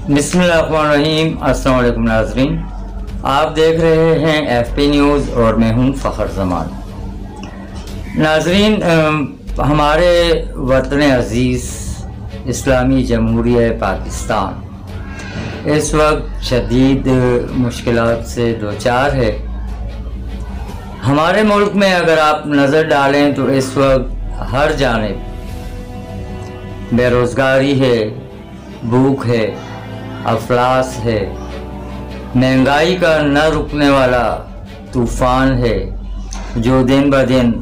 बिस्मिल्लाहिर्रहमानिर्रहीम। अस्सलाम वालेकुम नाज़रीन, आप देख रहे हैं FP न्यूज़ और मैं हूं फ़खर ज़मान। नाज़रीन, हमारे वतन अज़ीज़ इस्लामी जमहूरिया पाकिस्तान इस वक्त शदीद मुश्किलात से दोचार है। हमारे मुल्क में अगर आप नज़र डालें तो इस वक्त हर जानिब बेरोज़गारी है, भूख है, अफलास है, महंगाई का न रुकने वाला तूफ़ान है जो दिन ब दिन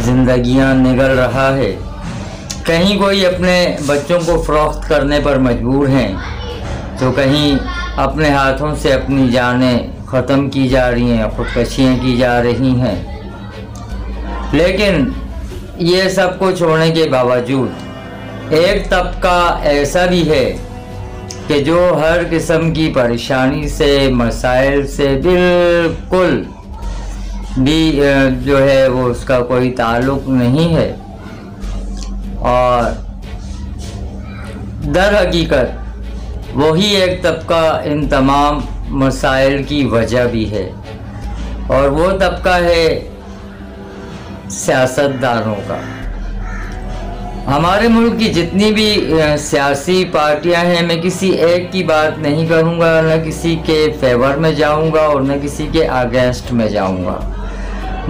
ज़िंदगियां निगल रहा है। कहीं कोई अपने बच्चों को फ़रोख्त करने पर मजबूर हैं तो कहीं अपने हाथों से अपनी जानें ख़त्म की जा रही हैं, ख़ुदकशियाँ की जा रही हैं। लेकिन ये सब कुछ होने के बावजूद एक तबका ऐसा भी है कि जो हर किस्म की परेशानी से, मसाइल से बिल्कुल भी जो है वो उसका कोई ताल्लुक़ नहीं है और दर हकीकत वही एक तबका इन तमाम मसाइल की वजह भी है और वो तबका है सियासतदानों का। हमारे मुल्क की जितनी भी सियासी पार्टियां हैं, मैं किसी एक की बात नहीं करूंगा, न किसी के फेवर में जाऊंगा और न किसी के अगेंस्ट में जाऊंगा।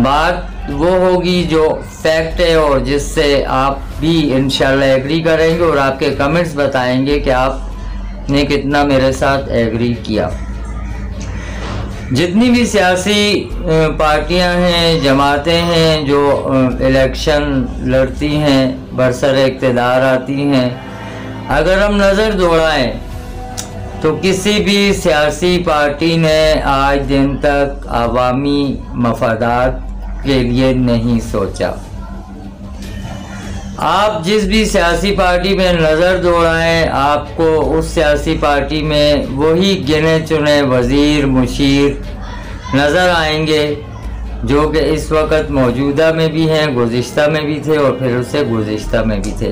बात वो होगी जो फैक्ट है और जिससे आप भी इंशाल्लाह एग्री करेंगे और आपके कमेंट्स बताएंगे कि आपने कितना मेरे साथ एग्री किया। जितनी भी सियासी पार्टियां हैं, जमातें हैं जो इलेक्शन लड़ती हैं, बरसर इक़्तिदार आती हैं, अगर हम नज़र दौड़ाएं तो किसी भी सियासी पार्टी ने आज दिन तक अवामी मफादात के लिए नहीं सोचा। आप जिस भी सियासी पार्टी में नज़र दौड़ाएं, आपको उस सियासी पार्टी में वही गिने चुने वज़ीर मुशीर नज़र आएंगे जो कि इस वक्त मौजूदा में भी हैं, गुज़िश्ता में भी थे और फिर उससे गुज़िश्ता में भी थे।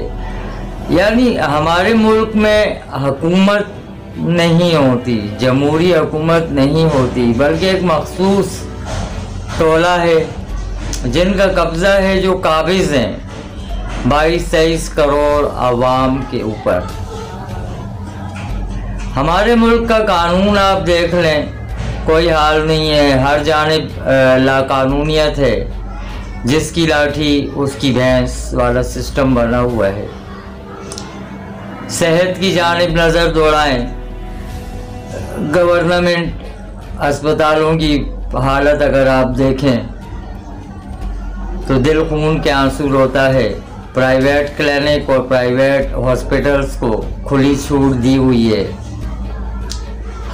यानी हमारे मुल्क में हुकूमत नहीं होती, जमहूरी हुकूमत नहीं होती, बल्कि एक मखसूस टोला है जिनका कब्ज़ा है, जो काबिज़ हैं 22-23 करोड़ आवाम के ऊपर। हमारे मुल्क का कानून आप देख लें, कोई हाल नहीं है, हर जानिब लाकानूनियत है, जिसकी लाठी उसकी भैंस वाला सिस्टम बना हुआ है। सेहत की जानिब नज़र दौड़ाएं, गवर्नमेंट अस्पतालों की हालत अगर आप देखें तो दिल खून के आंसू रोता है। प्राइवेट क्लिनिक और प्राइवेट हॉस्पिटल्स को खुली छूट दी हुई है,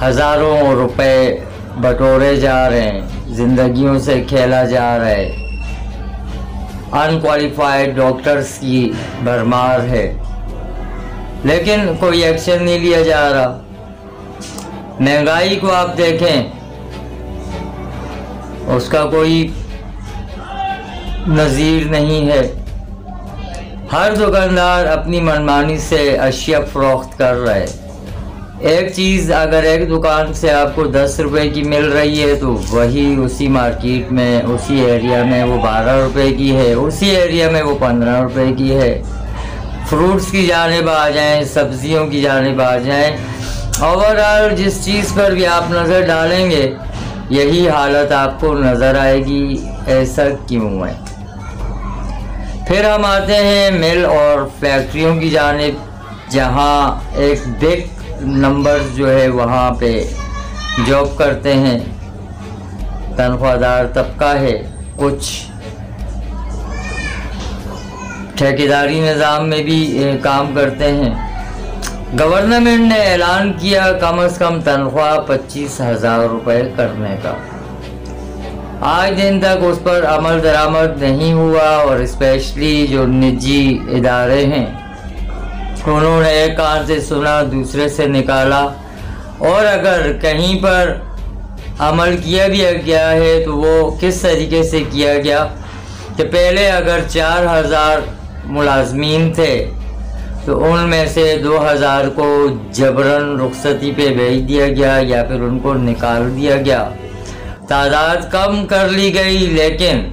हज़ारों रुपए बटोरे जा रहे हैं, ज़िंदगियों से खेला जा रहा है, अनक्वालिफाइड डॉक्टर्स की भरमार है, लेकिन कोई एक्शन नहीं लिया जा रहा। महंगाई को आप देखें, उसका कोई नज़ीर नहीं है। हर दुकानदार अपनी मनमानी से अशिया फ़रोख्त कर रहा है। एक चीज़ अगर एक दुकान से आपको 10 रुपए की मिल रही है तो वही उसी मार्केट में, उसी एरिया में वो 12 रुपए की है, उसी एरिया में वो 15 रुपए की है। फ्रूट्स की जानिब आ जाएं, सब्जियों की जानिब आ जाएं, ओवरऑल जिस चीज़ पर भी आप नज़र डालेंगे यही हालत आपको नज़र आएगी। ऐसा क्यों है? फिर हम आते हैं मिल और फैक्ट्रियों की जानिब, जहाँ एक बिग नंबर जो है वहाँ पे जॉब करते हैं, तनख्वाहदार तबका है, कुछ ठेकेदारी निज़ाम में भी काम करते हैं। गवर्नमेंट ने ऐलान किया कम से कम तनख्वाह 25,000 रुपये करने का। आज दिन तक उस पर अमल दरामद नहीं हुआ और स्पेशली जो निजी इदारे हैं उन्होंने एक कान से सुना दूसरे से निकाला, और अगर कहीं पर अमल किया भी गया है तो वो किस तरीके से किया गया कि पहले अगर 4,000 मुलाजमीन थे तो उनमें से 2000 को जबरन रुखसती पे भेज दिया गया या फिर उनको निकाल दिया गया। तादाद कम कर ली गई, लेकिन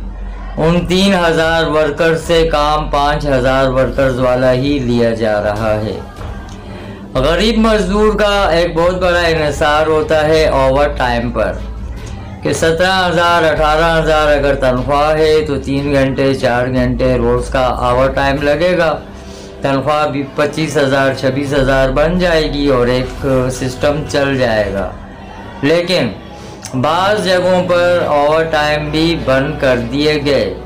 उन 3000 वर्कर्स से काम 5000 वर्कर्स वाला ही लिया जा रहा है। गरीब मजदूर का एक बहुत बड़ा इन्हिसार होता है ओवर टाइम पर कि 17,000 18,000 अगर तनख्वाह है तो 3 घंटे 4 घंटे रोज़ का ओवर टाइम लगेगा, तनख्वाह भी 25,000 26,000 बन जाएगी और एक सिस्टम चल जाएगा। लेकिन बाज़ जगहों पर ओवर टाइम भी बंद कर दिए गए।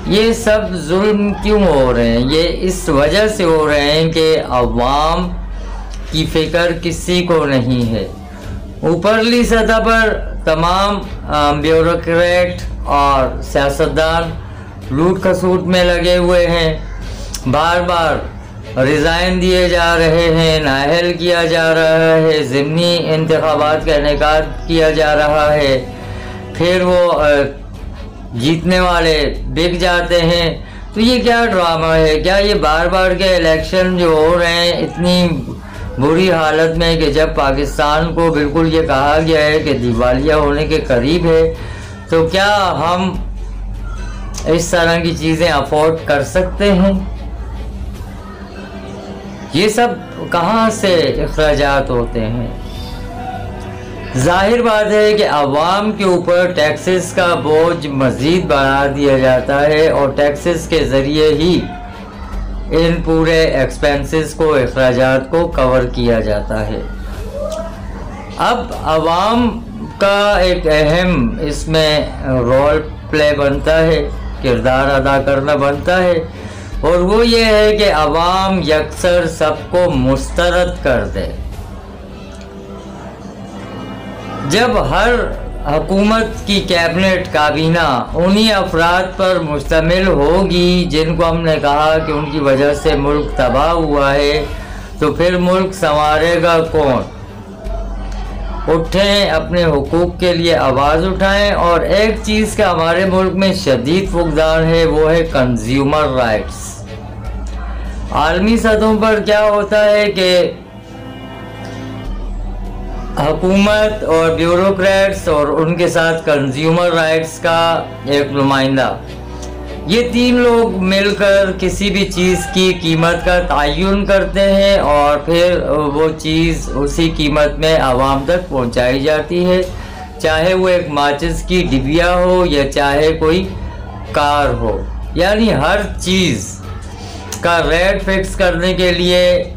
ये सब जुल्म क्यों हो रहे हैं? ये इस वजह से हो रहे हैं कि अवाम की फ़िक्र किसी को नहीं है। ऊपरली सतह पर तमाम ब्यूरोक्रेट और सियासतदान लूट खसूट में लगे हुए हैं, बार बार रिज़ाइन दिए जा रहे हैं, नाअहल किया जा रहा है, ज़िमनी इंतखाबात का इनेकाद किया जा रहा है, फिर वो जीतने वाले बिक जाते हैं। तो ये क्या ड्रामा है? क्या ये बार बार के इलेक्शन जो हो रहे हैं इतनी बुरी हालत में कि जब पाकिस्तान को बिल्कुल ये कहा गया है कि दिवालिया होने के करीब है, तो क्या हम इस तरह की चीज़ें अफोर्ड कर सकते हैं? ये सब कहाँ से अखराजात होते हैं? जाहिर बात है कि अवाम के ऊपर टैक्सेस का बोझ मज़ीद बढ़ा दिया जाता है और टैक्सेस के ज़रिए ही इन पूरे एक्सपेंसेस को, अखराजात को कवर किया जाता है। अब अवाम का एक अहम इसमें रोल प्ले बनता है, किरदार अदा करना बनता है, और वो ये है कि अवाम यकसर सबको मुस्तरद कर दे। जब हर हुकूमत की कैबिनेट काबीना उन्हीं अफराद पर मुश्तमिल होगी जिनको हमने कहा कि उनकी वजह से मुल्क तबाह हुआ है, तो फिर मुल्क संवारेगा कौन? उठें, अपने हुकूक के लिए आवाज़ उठाएं। और एक चीज़ का हमारे मुल्क में शदीद फुकदान है, वो है कंज्यूमर राइट्स। आलमी सतहों पर क्या होता है कि हुकूमत और ब्यूरोक्रेट्स और उनके साथ कंज्यूमर राइट्स का एक नुमाइंदा, ये तीन लोग मिलकर किसी भी चीज़ की कीमत का तयन करते हैं और फिर वो चीज़ उसी कीमत में आवाम तक पहुंचाई जाती है, चाहे वो एक माचिस की डिबिया हो या चाहे कोई कार हो। यानी हर चीज़ का रेट फिक्स करने के लिए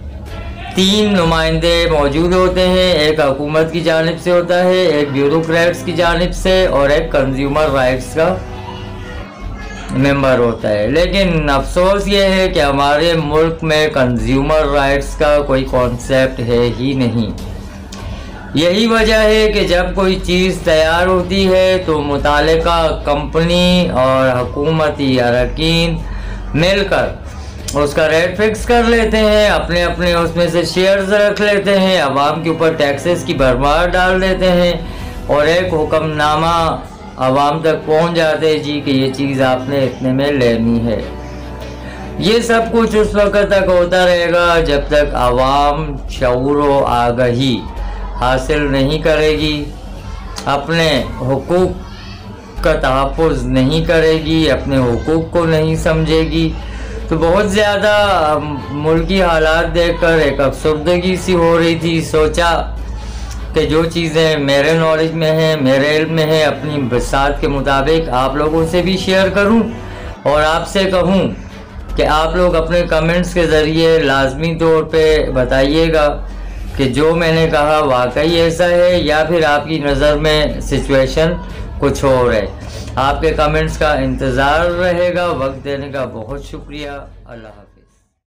तीन नुमाइंदे मौजूद होते हैं। एक हुकूमत की जानिब से होता है, एक ब्यूरोक्रेट्स की जानिब से और एक कंज्यूमर राइट्स का मेंबर होता है। लेकिन अफसोस ये है कि हमारे मुल्क में कंज्यूमर राइट्स का कोई कॉन्सेप्ट है ही नहीं। यही वजह है कि जब कोई चीज़ तैयार होती है तो मुतालिका कंपनी और हुकूमती अरकान मिलकर उसका रेट फिक्स कर लेते हैं, अपने अपने उसमें से शेयर्स रख लेते हैं, आवाम के ऊपर टैक्सेस की भरमार डाल देते हैं और एक हुक्मनामा आवाम तक पहुंच जाते हैं जी कि ये चीज़ आपने इतने में लेनी है। ये सब कुछ उस वक्त तक होता रहेगा जब तक आवाम शऊर व आगाही हासिल नहीं करेगी, अपने हुकूक का तहफ़्फ़ुज़ नहीं करेगी, अपने हुकूक को नहीं समझेगी। तो बहुत ज़्यादा मुल्की हालात देखकर एक अफसरदगी सी हो रही थी। सोचा कि जो चीज़ें मेरे नॉलेज में हैं, मेरे इल्म में है, अपनी बसात के मुताबिक आप लोगों से भी शेयर करूं और आपसे कहूं कि आप लोग अपने कमेंट्स के ज़रिए लाजमी तौर पे बताइएगा कि जो मैंने कहा वाकई ऐसा है या फिर आपकी नज़र में सिचुएशन कुछ और है। आपके कमेंट्स का इंतज़ार रहेगा। वक्त देने का बहुत शुक्रिया। अल्लाह हाफ़िज़।